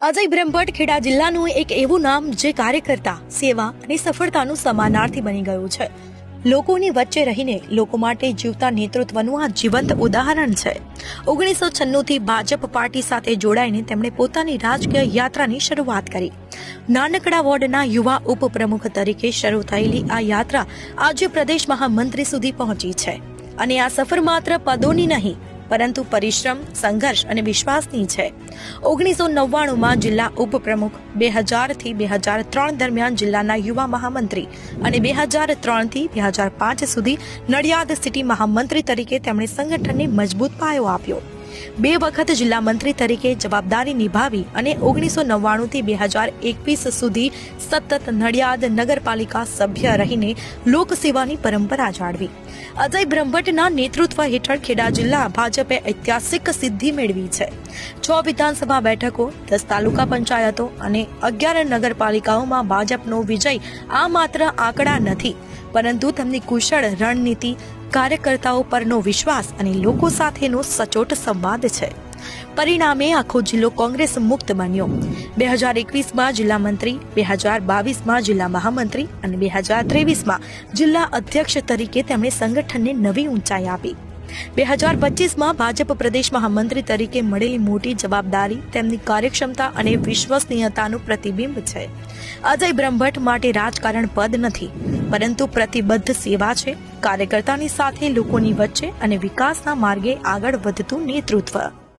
અજય બ્રહ્મભટ્ટ ખેડા જિલ્લાનું એક એવું નામ જે કાર્યકર્તા, સેવા અને સફળતાનું સમાનાર્થી બની ગયું છે. લોકોની વચ્ચે રહીને લોકો માટે જીવતા નેતૃત્વનું આ જીવંત ઉદાહરણ છે. 1996 થી ભાજપ પાર્ટી સાથે જોડાઈને તેમણે પોતાની રાજકીય યાત્રાની શરૂઆત કરી. નાનકડા વોર્ડના યુવા ઉપપ્રમુખ તરીકે શરૂ થયેલી આ યાત્રા આજે પ્રદેશ મહામંત્રી સુધી પહોંચી છે. અને આ સફર માત્ર પદોની નહીં પરંતુ પરિશ્રમ, સંઘર્ષ અને વિશ્વાસની છે. 1999માં જિલ્લા ઉપપ્રમુખ, 2000 થી 2003 દરમિયાન જિલ્લાના યુવા મહામંત્રી અને 2003 થી 2005 સુધી નડિયાદ સિટી મહામંત્રી તરીકે તેમણે સંગઠનને મજબૂત પાયો આપ્યો. 2 વખત જિલ્લા મંત્રી તરીકે જવાબદારી નિભાવી અને 1999 થી 2021 સુધી સતત નડિયાદ નગરપાલિકા સભ્ય રહીને લોકસેવાની પરંપરા જાળવી. અજય બ્રહ્મભટ્ટના નેતૃત્વ હેઠળ ખેડા જિલ્લા ભાજપે ઐતિહાસિક સિદ્ધિ મેળવી છે. 6 વિધાનસભા બેઠકો, 10 તાલુકા પંચાયતો અને 11 નગરપાલિકાઓમાં ભાજપનો વિજય આ માત્ર આંકડા નથી, પરંતુ તેમની કુશળ રણનીતિ, કાર્યકર્તાઓ પરનો વિશ્વાસ અને લોકો સાથેનો સચોટ સંવાદ છે. પરિણામે આખો જિલ્લો કોંગ્રેસ મુક્ત બન્યો. 2021માં જિલ્લા મંત્રી, 2022માં જિલ્લા મહામંત્રી અને 2023માં જિલ્લા અધ્યક્ષ તરીકે તેમણે સંગઠનને નવી ઊંચાઈ આપી. 2025માં ભાજપ પ્રદેશ મહામંત્રી તરીકે મળેલી મોટી જવાબદારી તેમની કાર્યક્ષમતા અને વિશ્વસનીયતાનું પ્રતિબિંબ છે. અજય બ્રહ્મભટ્ટ માટે રાજકારણ પદ નથી, પરંતુ પ્રતિબદ્ધ સેવા છે, કાર્યકર્તાની સાથે લોકોની વચ્ચે અને વિકાસના માર્ગે આગળ વધતું નેતૃત્વ.